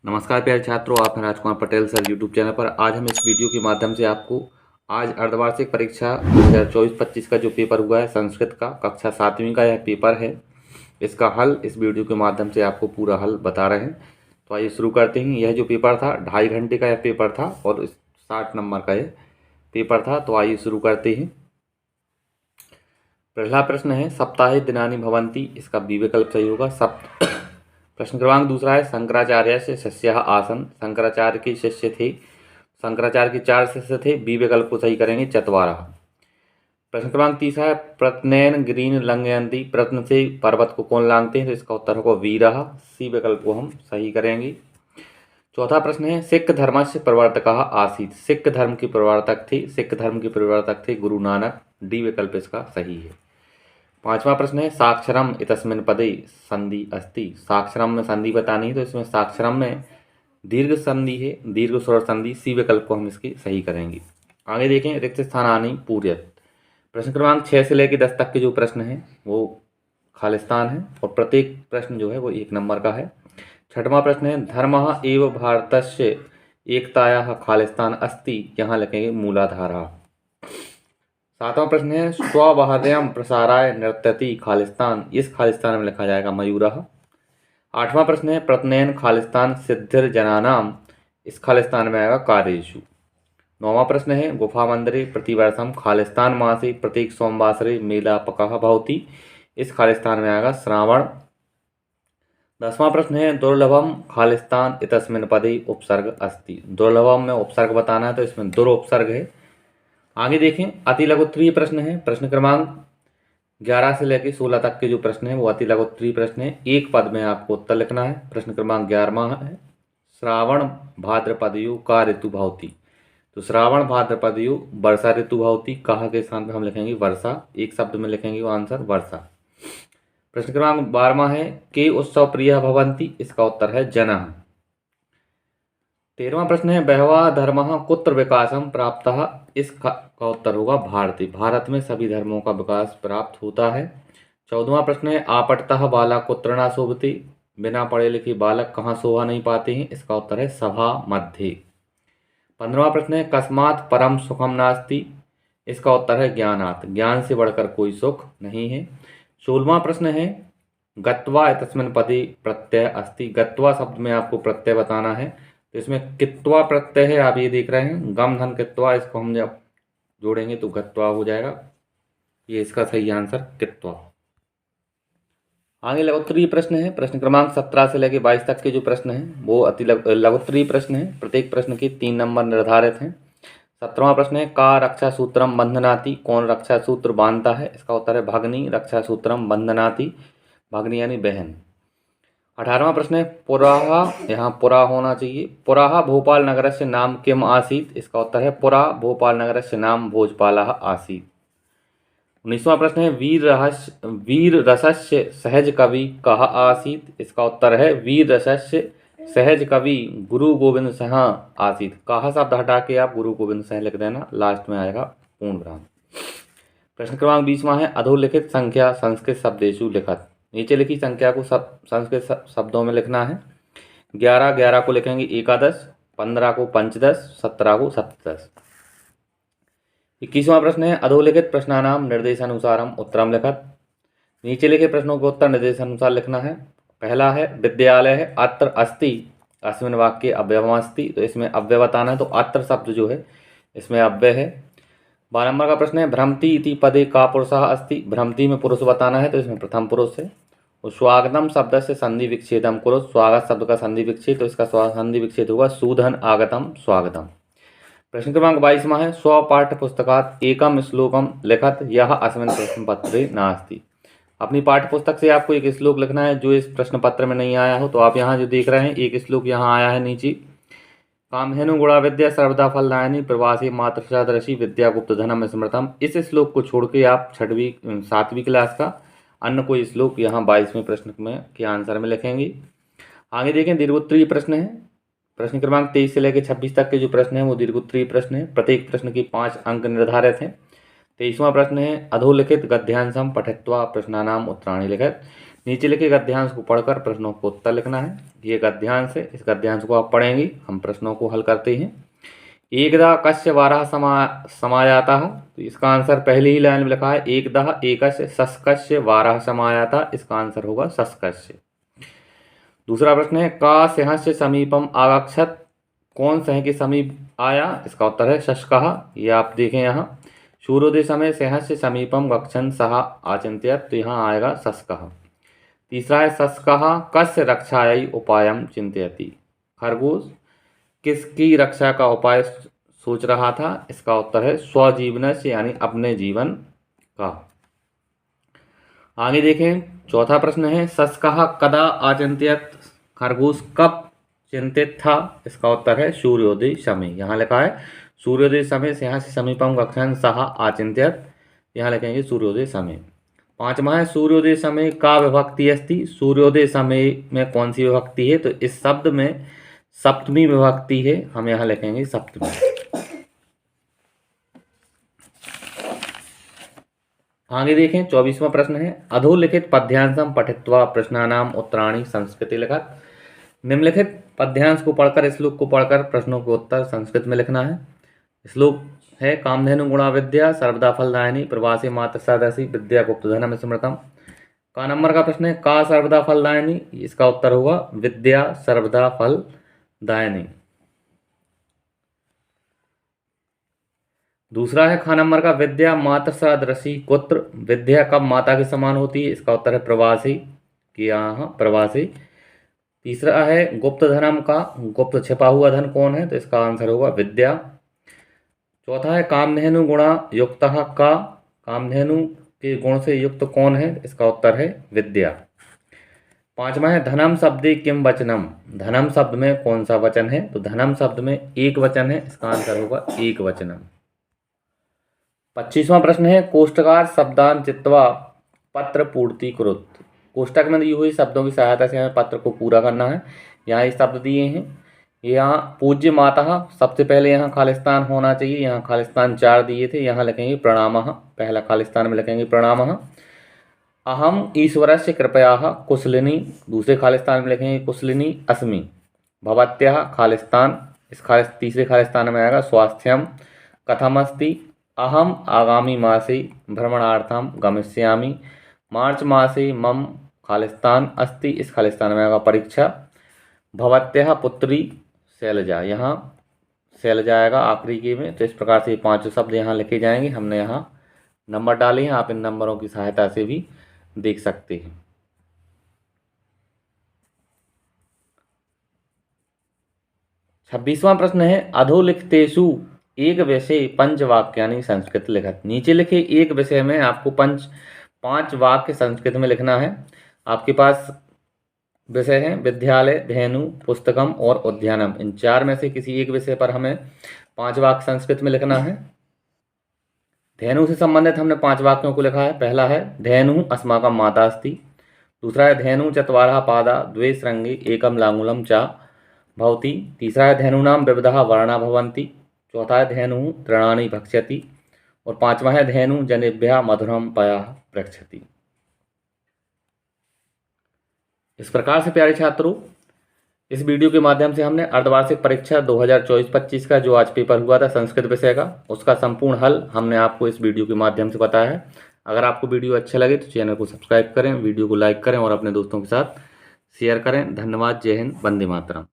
नमस्कार प्यारे छात्रों, आप हैं Rajkumar Patel sir YouTube channel पर। आज हम इस वीडियो के माध्यम से आपको आज अर्धवार्षिक परीक्षा 2024-25 का जो पेपर हुआ है संस्कृत का कक्षा 7वीं का यह पेपर है, इसका हल इस वीडियो के माध्यम से आपको पूरा हल बता रहे हैं। तो आइए शुरू करते हैं। यह जो पेपर था 2.5 घंटे का यह पेपर था और 60 नंबर का यह पेपर था। तो आइए शुरू करते हैं। पहला प्रश्न है सप्ताहे दिनानि भवन्ति, इसका बी विकल्प सही होगा। प्रश्न क्रमांक दूसरा है शंकराचार्य से शिष्यः आसन, शंकराचार्य के शिष्य थे, शंकराचार्य के 4 शिष्य थे, बी विकल्प को सही करेंगे चत्वारः। प्रश्न क्रमांक तीसरा है प्रत्नयन गिरीन लंघयन्ति, प्रत्न से पर्वत को कौन लांघते हैं, तो इसका उत्तर होगा वीरः, सी विकल्प को हम सही करेंगे। चौथा प्रश्न है सिख धर्मस्य प्रवर्तकः आसीत्, सिख धर्म के प्रवर्तक थे गुरु नानक, डी विकल्प इसका सही है। पांचवा प्रश्न है साक्षरम इतस्मिन् पदे संधि अस्ति, साक्षरम में संधि बतानी है, तो इसमें साक्षरम में दीर्घ संधि है, दीर्घ स्वर संधि, सी विकल्प को हम इसकी सही करेंगे। आगे देखें रिक्त स्थानानि पूर्यत, प्रश्न क्रमांक 6 से लेकर 10 तक के जो प्रश्न हैं वो खालिस्तान है और प्रत्येक प्रश्न जो है वो 1 नंबर का है। छठवां प्रश्न है धर्मः एव भारतस्य एकतायाः खालिस्तान अस्ति, यहाँ लिखेंगे मूलाधारः। सातवां प्रश्न है स्वबाह्यं प्रसाराय नृत्यति खालिस्तान, इस खालिस्तान में लिखा जाएगा मयूरः। आठवां प्रश्न है प्रत्नयन खालिस्तान सिद्धिर्जनानाम, इस खालिस्तान में आएगा कार्येषु। नौवां प्रश्न है गुफा मंदिरे प्रतिवर्षम खालिस्तान मासे प्रत्येक सोमवासरे मेलापकः भवति, इस खालिस्तान में आएगा श्रावण। 10वां प्रश्न है दुर्लभम खालिस्तान इतस्मिन् पदे उपसर्ग अस्ति, दुर्लभम में उपसर्ग बताना है, तो इसमें दुर उपसर्ग है। आगे देखें अति लघुत्तरीय प्रश्न है, प्रश्न क्रमांक 11 से लेकर 16 तक के जो प्रश्न है वो अति लघुत्तरीय प्रश्न है, एक पद में आपको उत्तर लिखना है। प्रश्न क्रमांक 11वां है श्रावण भाद्रपदयोः का ऋतु भवति, तो श्रावण भाद्रपदयोः वर्षा ऋतु भवति, कहा के स्थान पर हम लिखेंगे वर्षा, एक शब्द में लिखेंगे वो आंसर वर्षा। प्रश्न क्रमांक 12वां है के उत्सव प्रिय भवन्ति, इसका उत्तर है जनः। 13वां प्रश्न है बहवः धर्मः कुत्र विकासम प्राप्तः, इसका उत्तर होगा भारते, भारत में सभी धर्मों का विकास प्राप्त होता है। 14वां प्रश्न है आपटतः बालक कुत्र न शोभते, बिना पढ़े लिखे बालक कहाँ शोभा नहीं पाते हैं, इसका उत्तर है सभा मध्य। 15वां प्रश्न है कस्मात् परम सुखम नास्ति, इसका उत्तर है ज्ञानात्, ज्ञान से बढ़कर कोई सुख नहीं है। 16वां प्रश्न है गत्वा इतस्मिन् पदे प्रत्यय अस्ति, गत्वा शब्द में आपको प्रत्यय बताना है, तो इसमें कित्वा प्रत्यय है, आप ये देख रहे हैं गम धन कित्वा, इसको हम जब जोड़ेंगे तो गत्वा हो जाएगा, ये इसका सही आंसर कित्वा। आगे लघुत्तरीय प्रश्न है, प्रश्न क्रमांक 17 से लेकर 22 तक के जो प्रश्न हैं वो अति लघुत्तरीय प्रश्न है, प्रत्येक प्रश्न के 3 नंबर निर्धारित हैं। 17वां प्रश्न है का रक्षा सूत्रम बंधनाति, कौन रक्षा सूत्र बांधता है, इसका उत्तर है भगनी रक्षा सूत्रम बंधनाति, भगनी यानी बहन। 18वां प्रश्न है पुराः, यहाँ पुरा होना चाहिए, पुराः भोपाल नगरस्य नाम किम आसीत्, इसका उत्तर है पुरा भोपाल नगरस्य नाम भोजपालः आसीत्। 19वां प्रश्न है वीर रसस्य सहज कवि कः आसीत्, इसका उत्तर है वीर रसस्य सहज कवि गुरु गोविंद सिंह आसीत्, कहा शब्द हटा के आप गुरु गोविंद सिंह लिख देना, लास्ट में आएगा पूर्ण विराम। प्रश्न क्रमांक 20वां है अधोलिखित संख्या संस्कृत शब्देषु लिखत, नीचे लिखी संख्या को संस्कृत शब्दों में लिखना है। 11 को लिखेंगे एकादश, 15 को पंचदश, 17 को सप्तदश। 21वां प्रश्न है अधोलिखित प्रश्नानाम निर्देशानुसारम उत्तरम लिखत, नीचे लिखे प्रश्नों को उत्तर निर्देशानुसार लिखना है। पहला है विद्यालय है अत्र अस्ति, अस्मिन् वाक्ये अव्ययमस्ति, तो इसमें अव्यय बताना है, तो अत्र शब्द जो है इसमें अव्यय है। 12 नंबर का प्रश्न है भ्रमति इति पदे का पुरुषः अस्ति, भ्रमति में पुरुष बताना है, तो इसमें प्रथम पुरुष है। और स्वागतम शब्द से संधि विच्छेदम कुरु, स्वागत शब्द का संधि विच्छेद, तो इसका संधि विच्छेद होगा सूधन आगतम स्वागतम। प्रश्न क्रमांक 22वां है स्व पाठ्य पुस्तकात् एकम श्लोकम लिखत यह अस्मिन् प्रश्न पत्रे नास्ति, अपनी पाठ्य पुस्तक से आपको एक श्लोक लिखना है जो इस प्रश्न पत्र में नहीं आया हो, तो आप यहाँ जो देख रहे हैं एक श्लोक यहाँ आया है नीचे, कामधेनु गुणा विद्या सर्वदा फलदायिनी प्रवासी मातृसदृशी विद्या गुप्त धनम स्मृतम, इस श्लोक को छोड़ के आप 7वीं क्लास का अन्य कोई श्लोक यहाँ 22वें प्रश्न में के आंसर में लिखेंगे। आगे देखें दीर्घोत्तरीय प्रश्न है, प्रश्न क्रमांक 23 से लेकर 26 तक के जो प्रश्न है वो दीर्घोत्तरीय प्रश्न है, प्रत्येक प्रश्न की 5 अंक निर्धारित हैं। 23वां प्रश्न है अधोलिखित गद्यांशम पठित्वा प्रश्नानाम उत्तराणि लिखत, नीचे लिखे गद्यांश को पढ़कर प्रश्नों को उत्तर लिखना है। ये गद्यांश है, इस गद्यांश को आप पढ़ेंगे, हम प्रश्नों को हल करते हैं। एकदा कस्य वारः समायातः, तो इसका आंसर पहली ही लाइन में लिखा है एकदा एकस्य सस्कस्य वारः समायातः, इसका आंसर होगा सस्कस्य। दूसरा प्रश्न है का सिंहस्य समीपम आगच्छत, कौन सिंह के समीप आया, इसका उत्तर है शशकः। ये आप देखें यहाँ सूर्योदय समय सिंहस्य समीपम गच्छन् सः आचिंत्यत, तो यहाँ आएगा शशकः। तीसरा है शशकः कस्य रक्षायै उपायं चिंतयति, खरगोश किसकी रक्षा का उपाय सोच रहा था, इसका उत्तर है स्वजीवनस्य यानी अपने जीवन का। आगे देखें चौथा प्रश्न है शशकः कदा आचिंत्यत, खरगोश कब चिंतित था, इसका उत्तर है सूर्योदय समय। यहाँ लिखा है सूर्योदय समय सिंहस्य समीपम गच्छन् सः आचिंत्यत, यहाँ लिखेंगे सूर्योदय समय। पांचवा है सूर्योदय समय का विभक्ति अस्ति, सूर्योदय समय में कौन सी विभक्ति है, तो इस शब्द में सप्तमी विभक्ति है, हम यहाँ लिखेंगे सप्तमी। आगे देखें 24वां प्रश्न है अधोलिखित पद्यांशम पठित्वा प्रश्नानाम उत्तराणि संस्कृते लिखत। निम्नलिखित पद्यांश को पढ़कर, श्लोक को पढ़कर प्रश्नों के उत्तर संस्कृत में लिखना है। श्लोक है कामधेनु गुणा विद्या सर्वदा फलदायिनी प्रवासी मात्र सदसी विद्या गुप्त धनम स्मृतम। का नंबर का प्रश्न है का सर्वदा फलदायिनी, इसका उत्तर होगा विद्या सर्वदा फलदायिनी। दूसरा है खा नंबर का विद्या मात्र सदृशी कुत्र, विद्या कब माता के समान होती है, इसका उत्तर है प्रवासी, कि यहाँ प्रवासी। तीसरा है गुप्त धनम का, गुप्त छिपा हुआ धन कौन है, तो इसका आंसर होगा विद्या। चौथा है कामधेनु गुणा युक्तः का, कामधेनु के गुण से युक्त कौन है, इसका उत्तर है विद्या। पांचवा है धनम शब्दे किम वचनम, धनम शब्द में कौन सा वचन है, तो धनम शब्द में एक वचन है, इसका आंसर होगा एक वचनम। 25वां प्रश्न है कोष्टकार शब्दान चित्वा पत्र पूर्ति कुरुत, कोष्टक में दी हुई शब्दों की सहायता से हमें पत्र को पूरा करना है। यहाँ ये शब्द दिए हैं, यहाँ पूज्य माता, सबसे पहले यहाँ खालिस्तान होना चाहिए, यहाँ खालिस्तान 4 दिए थे, यहाँ लिखेंगे प्रणामः, पहला खालिस्तान में लिखेंगे प्रणामः। अहम ईश्वरस्य कृपयाः कुशलिनी, दूसरे खालिस्तान में लिखेंगे कुशलिनी अस्मि। भवत्याः खालिस्तान, इस तीसरे खालिस्तान में आएगा स्वास्थ्यम। कथमस्ति, अहम आगामी मासे भ्रमणार्थम गमिष्यामि। मार्च मासे मम खालिस्तान अस्ति, इस खालिस्तान में आएगा परीक्षा। भवत्याः पुत्री शैलजा, यहाँ शैलजा आएगा आखिरी के में। तो इस प्रकार से 5 शब्द यहाँ लिखे जाएंगे, हमने यहाँ नंबर डाले हैं, आप इन नंबरों की सहायता से भी देख सकते हैं। 26वां प्रश्न है अधोलिखितेषु एक विषय पंचवाक्यानि संस्कृत लिखत, नीचे लिखे एक विषय में आपको 5 वाक्य संस्कृत में लिखना है। आपके पास विषय हैं विद्यालय, धेनु, पुस्तकम और उद्यानम, इन 4 में से किसी एक विषय पर हमें 5 वाक्य संस्कृत में लिखना है। धेनु से संबंधित हमने 5 वाक्यों को लिखा है। पहला है धेनु अस्माकं माता अस्ति। दूसरा है धेनु चत्वारः पादा द्वे श्रृंगे एकम लांगूलम च भवति। तीसरा है धेनूनां विविधः वर्णा भवन्ति। चौथा है धेनु तृणानि भक्ष्यति। और 5वां है धेनु जनेभ्यः मधुरम पयः पृच्छति। इस प्रकार से प्यारे छात्रों, इस वीडियो के माध्यम से हमने अर्धवार्षिक परीक्षा 2024-25 का जो आज पेपर हुआ था संस्कृत विषय का, उसका संपूर्ण हल हमने आपको इस वीडियो के माध्यम से बताया है। अगर आपको वीडियो अच्छा लगे तो चैनल को सब्सक्राइब करें, वीडियो को लाइक करें और अपने दोस्तों के साथ शेयर करें। धन्यवाद। जय हिंद। वंदे मातरम।